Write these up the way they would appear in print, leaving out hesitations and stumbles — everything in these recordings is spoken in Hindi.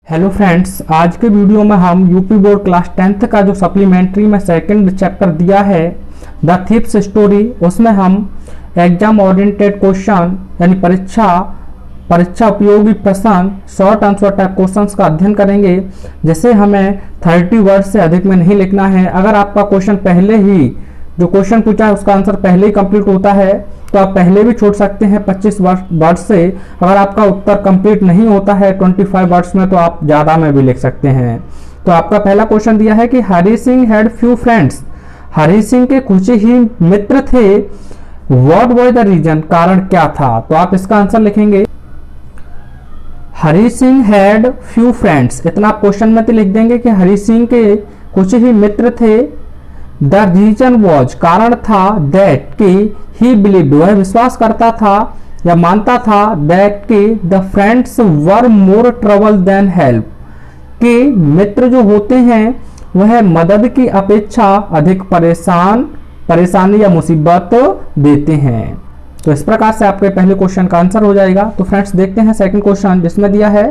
हेलो फ्रेंड्स, आज के वीडियो में हम यूपी बोर्ड क्लास 10th का जो सप्लीमेंट्री में सेकंड चैप्टर दिया है द थीप्स स्टोरी, उसमें हम एग्जाम ओरिएंटेड क्वेश्चन यानी परीक्षा उपयोगी प्रश्न शॉर्ट आंसर टाइप क्वेश्चंस का अध्ययन करेंगे। जैसे हमें 30 वर्ड से अधिक में नहीं लिखना है। अगर आपका क्वेश्चन पहले ही जो क्वेश्चन पूछा है उसका आंसर पहले ही कंप्लीट होता है तो आप पहले भी छोड़ सकते हैं 25 वर्ड से। अगर आपका उत्तर कंप्लीट नहीं होता है 25 वर्ड्स में तो आप ज़्यादा में भी लिख सकते हैं। तो आपका पहला क्वेश्चन दिया है कि Hari Singh had few friends. Hari Singh के कुछ ही मित्र थे। व्हाट वाज द रीजन, कारण क्या था। तो आप इसका आंसर लिखेंगे Hari Singh had few friends. इतना आप क्वेश्चन में तो लिख देंगे कि हरी सिंह के कुछ ही मित्र थे। द रीजन वॉज, कारण था, दैट कि ही बिलीव्ड, वह विश्वास करता था या मानता था, दैट कि the friends were more trouble than help, कि मित्र जो होते हैं वह मदद की अपेक्षा अधिक परेशानी या मुसीबत देते हैं। तो इस प्रकार से आपके पहले क्वेश्चन का आंसर हो जाएगा। तो फ्रेंड्स देखते हैं सेकंड क्वेश्चन, जिसमें दिया है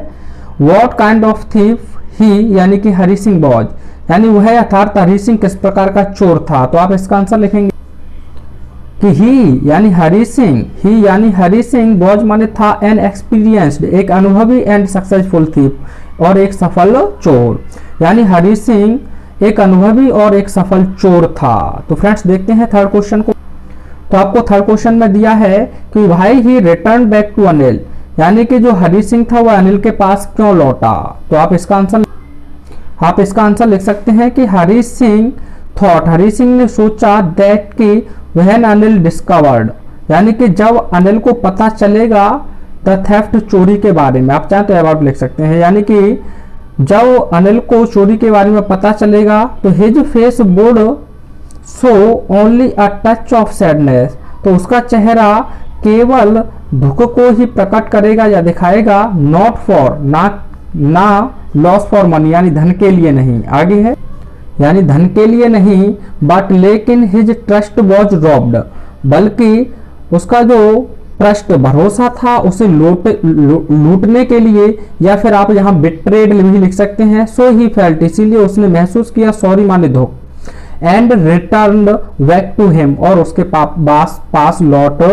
व्हाट काइंड ऑफ थीफ ही, यानी कि हरी सिंह वॉज, यानी वह अर्थात हरी सिंह किस प्रकार का चोर था। तो आप इसका आंसर लिखेंगे कि ही यानी हरी सिंह वॉज माने था एन एक्सपीरियंस्ड, एक अनुभवी एंड सक्सेसफुल थीफ, और एक सफल चोर, यानी हरी सिंह एक अनुभवी और एक सफल चोर था। तो फ्रेंड्स देखते हैं थर्ड क्वेश्चन को। तो आपको थर्ड क्वेश्चन में दिया है कि why he return back to Anil, यानी कि जो हरी सिंह था वह अनिल के पास क्यों लौटा। तो आप इसका आंसर लिख सकते हैं कि हरी सिंह ने सोचा दैट कि व्हेन अनिल डिस्कवर्ड, यानी कि जब अनिल को पता चलेगा द थेफ्ट, चोरी के बारे में। आप चाहें तो अबाउट लिख सकते हैं, यानी कि जब अनिल को चोरी के बारे में पता चलेगा तो his face would show only a touch of sadness, तो उसका चेहरा केवल दुख को ही प्रकट करेगा या दिखाएगा, नॉट फॉर, ना लॉस फॉर मनी, यानी धन के लिए नहीं। आगे है यानी धन के लिए नहीं, बट लेकिन हिज ट्रस्ट वॉज रॉब्ड, बल्कि उसका जो ट्रस्ट भरोसा था उसे लूटने के लिए, या फिर आप यहाँ बिट्रेड भी लिख सकते हैं। सो ही फेल्ट, इसीलिए उसने महसूस किया, सॉरी माने दुख, and return back to him, और उसके पास लौट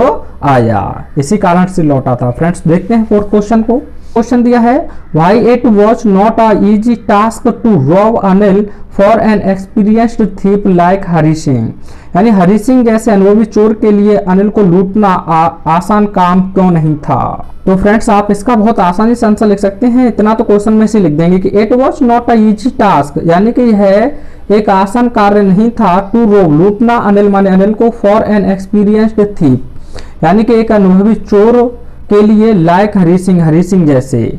आया, इसी कारण से लौटा था। फ्रेंड्स देखते हैं फोर्थ क्वेश्चन को। क्वेश्चन दिया है why it was not a easy task to rob Anil for an experienced thief like Hari Singh, यानी हरी सिंह जैसे अनुभवी चोर के लिए अनिल को लूटना आसान काम क्यों नहीं था। तो फ्रेंड्स आप इसका बहुत आसानी से आंसर लिख सकते हैं। इतना तो क्वेश्चन में से लिख देंगे कि it was not a easy task, यानी कि यह एक आसान कार्य नहीं था, टू रोब, लूटना, अनिल माने अनिल को, फॉर एन एक्सपीरियंस्ड थीफ, यानी कि एक अनुभवी चोर के लिए, लाइक हरी सिंह जैसे,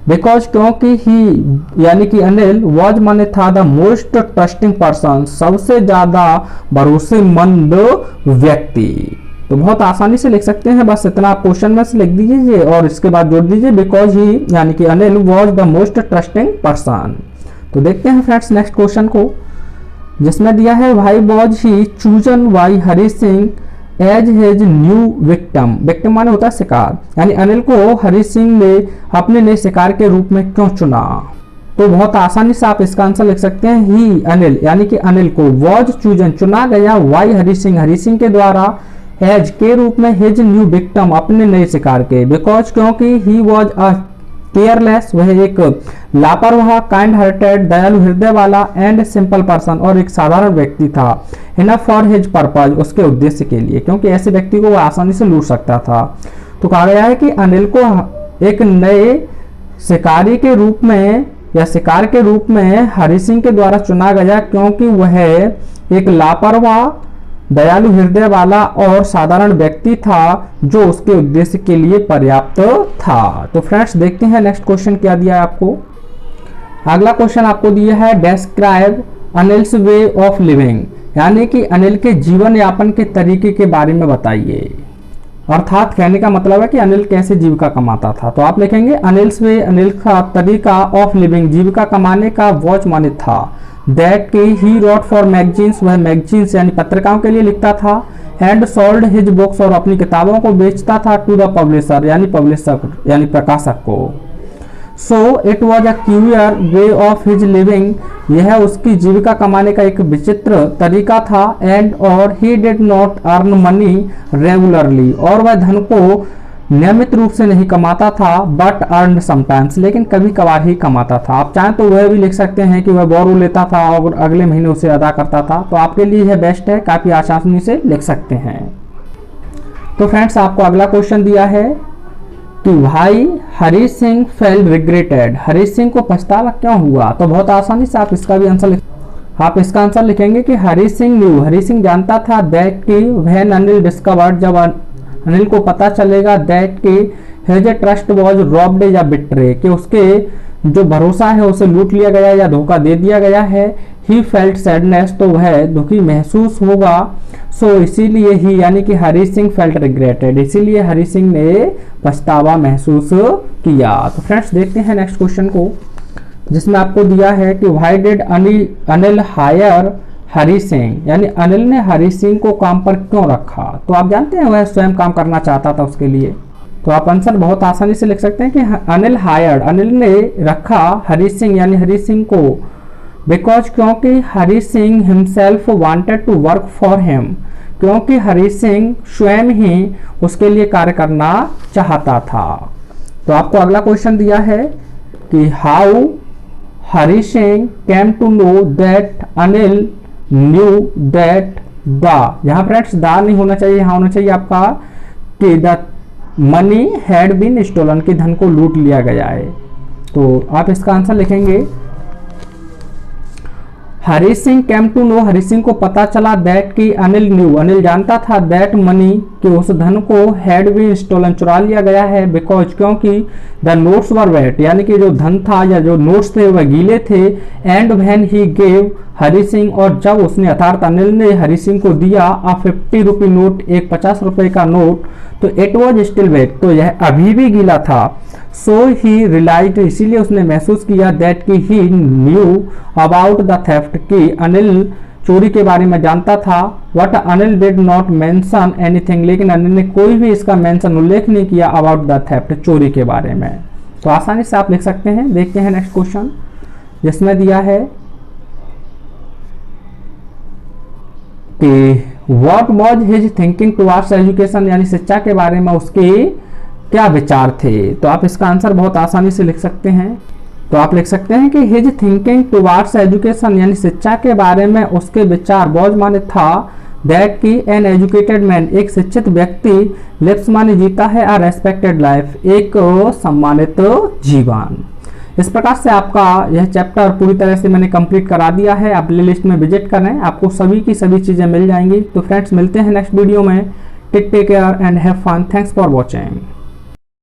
बिकॉज, क्योंकि ही यानी कि अनिल, वॉज माने था, द मोस्ट ट्रस्टिंग पर्सन, सबसे ज्यादा भरोसेमंद व्यक्ति। तो बहुत आसानी से लिख सकते हैं, बस इतना आप क्वेश्चन में से लिख दीजिए और इसके बाद जोड़ दीजिए बिकॉज ही यानी कि Anil was the most trusting person. तो देखते हैं फ्रेंड्स नेक्स्ट क्वेश्चन को, जिसमें दिया है why was he chosen by Hari Singh as his new victim माने होता है शिकार, यानी अनिल को हरी सिंह ने अपने नए शिकार के रूप में क्यों चुना। तो बहुत आसानी से आप इसका आंसर लिख सकते हैं ही अनिल, यानी कि अनिल को वॉज चूजन चुना गया, वाई हरी सिंह के द्वारा, एज के रूप में, हिज न्यू विक्टिम अपने नए शिकार के, बिकॉज क्योंकि ही वॉज अ केयरलेस, वह एक लापरवाह, काइंड हार्टेड दयालु हृदय वाला, एंड सिंपल पर्सन और एक साधारण व्यक्ति था, इनफ फॉर हिज पर्पज उसके उद्देश्य के लिए, क्योंकि ऐसे व्यक्ति को वो आसानी से लूट सकता था। तो कहा गया है कि अनिल को एक नए शिकारी के रूप में या शिकार के रूप में हरी सिंह के द्वारा चुना गया, क्योंकि वह एक लापरवाह दयालु हृदय वाला और साधारण व्यक्ति था जो उसके उद्देश्य के लिए पर्याप्त था। तो फ्रेंड्स देखते हैं नेक्स्ट क्वेश्चन क्या दिया है आपको। अगला क्वेश्चन आपको दिया है describe Anil's way of living, यानी कि अनिल के जीवन यापन के तरीके के बारे में बताइए। अर्थात कहने का मतलब है कि अनिल कैसे जीविका कमाता था। तो आप लिखेंगे अनिल्स वे, अनिल का तरीका, ऑफ लिविंग जीविका कमाने का, वॉच माने था, दैट कि ही रोट फॉर मैगजीन्स, वह मैगजीन्स यानी पत्रिकाओं के लिए लिखता था, एंड सोल्ड हिज बुक्स और अपनी किताबों को बेचता था, टू द पब्लिशर यानी प्रकाशक को। So it was a curious way of his living, यह उसकी जीविका कमाने का एक विचित्र तरीका था। एंड और he did not earn money regularly, और वह धन को नियमित रूप से नहीं कमाता था, बट अर्न समटाइम्स, लेकिन कभी कभार ही कमाता था। आप चाहें तो वह भी लिख सकते हैं कि वह बोरो लेता था और अगले महीने उसे अदा करता था। तो आपके लिए यह बेस्ट है, काफी आसानी से लिख सकते हैं। तो फ्रेंड्स, आपको अगला क्वेश्चन दिया है कि भाई हरीश सिंह फेल रिग्रेटेड, हरीश सिंह को पछतावा क्यों हुआ। तो बहुत आसानी से आप इसका भी आंसर आप इसका आंसर लिखेंगे कि हरीश सिंह न्यू, हरीश सिंह जानता था दैट कि व्हेन अनिल डिस्कवर्ड, जब अनिल को पता चलेगा दैट कि हिज ट्रस्ट वाज रॉब्ड या बिट्रे, कि उसके जो भरोसा है उसे लूट लिया गया या धोखा दे दिया गया है। ही फेल्ट सैडनेस, तो वह दुखी महसूस होगा। सो इसीलिए ही, यानी कि हरीश सिंह फेल्ट रिग्रेटेड, इसीलिए हरीश सिंह ने पछतावा महसूस किया। तो फ्रेंड्स, देखते हैं नेक्स्ट क्वेश्चन को, जिसमें आपको दिया है कि why did Anil hire Harish Singh, यानी अनिल ने हरीश सिंह को काम पर क्यों रखा। तो आप जानते हैं वह स्वयं काम करना चाहता था उसके लिए। तो आप आंसर बहुत आसानी से लिख सकते हैं कि अनिल हायर्ड, अनिल ने रखा हरीश सिंह यानी हरीश सिंह को, बिकॉज, क्योंकि Harish Singh himself wanted to work for him, क्योंकि हरीश सिंह स्वयं ही उसके लिए कार्य करना चाहता था। तो आपको अगला क्वेश्चन दिया है कि how Harish Singh came to know that Anil knew that the, यहाँ फ्रेंड्स द नहीं होना चाहिए, यहाँ होना चाहिए आपका कि the money had been stolen, कि धन को लूट लिया गया है। तो आप इसका आंसर लिखेंगे Harish Singh came to know, Harish Singh को पता चला दैट कि अनिल न्यू, अनिल जानता था दैट मनी, कि उस धन को हैड बीन स्टोलन, चुरा लिया गया है। बिकॉज, क्योंकि द नोट्स वर वेट, यानी कि जो धन था या जो नोट्स थे वह गीले थे। And when he gave Harish Singh, और जब उसने अर्थात अनिल ने हरीश सिंह को दिया अ 50 रुपी नोट, एक 50 रुपए का नोट, तो इट वॉज स्टिल वेट, तो यह अभी भी गीला था। सो ही रियलाइज्ड, इसीलिए उसने महसूस किया दैट कि ही न्यू अबाउट द थेफ्ट, कि अनिल चोरी के बारे में जानता था। What Anil did not mention anything, लेकिन अनिल ने कोई भी इसका मेंशन, उल्लेख नहीं किया अबाउट द थेफ्ट, चोरी के बारे में। तो आसानी से आप लिख सकते हैं। देखते हैं नेक्स्ट क्वेश्चन, जिसमें दिया है कि what was his thinking towards education, यानी शिक्षा के बारे में उसके क्या विचार थे। तो आप इसका आंसर बहुत आसानी से लिख सकते हैं। तो आप लिख सकते हैं कि हिज थिंकिंग टुवर्ड्स एजुकेशन, यानी शिक्षा के बारे में उसके विचार, वाज माने था, दैट की एन एजुकेटेड मैन, एक शिक्षित व्यक्ति, लिव्स माने जीता है, अ रेस्पेक्टेड लाइफ, एक सम्मानित जीवन। इस प्रकार से आपका यह चैप्टर पूरी तरह से मैंने कंप्लीट करा दिया है। आप प्ले लिस्ट में विजिट करें, आपको सभी की सभी चीज़ें मिल जाएंगी। तो फ्रेंड्स, मिलते हैं नेक्स्ट वीडियो में। Take care and have fun. Thanks for watching.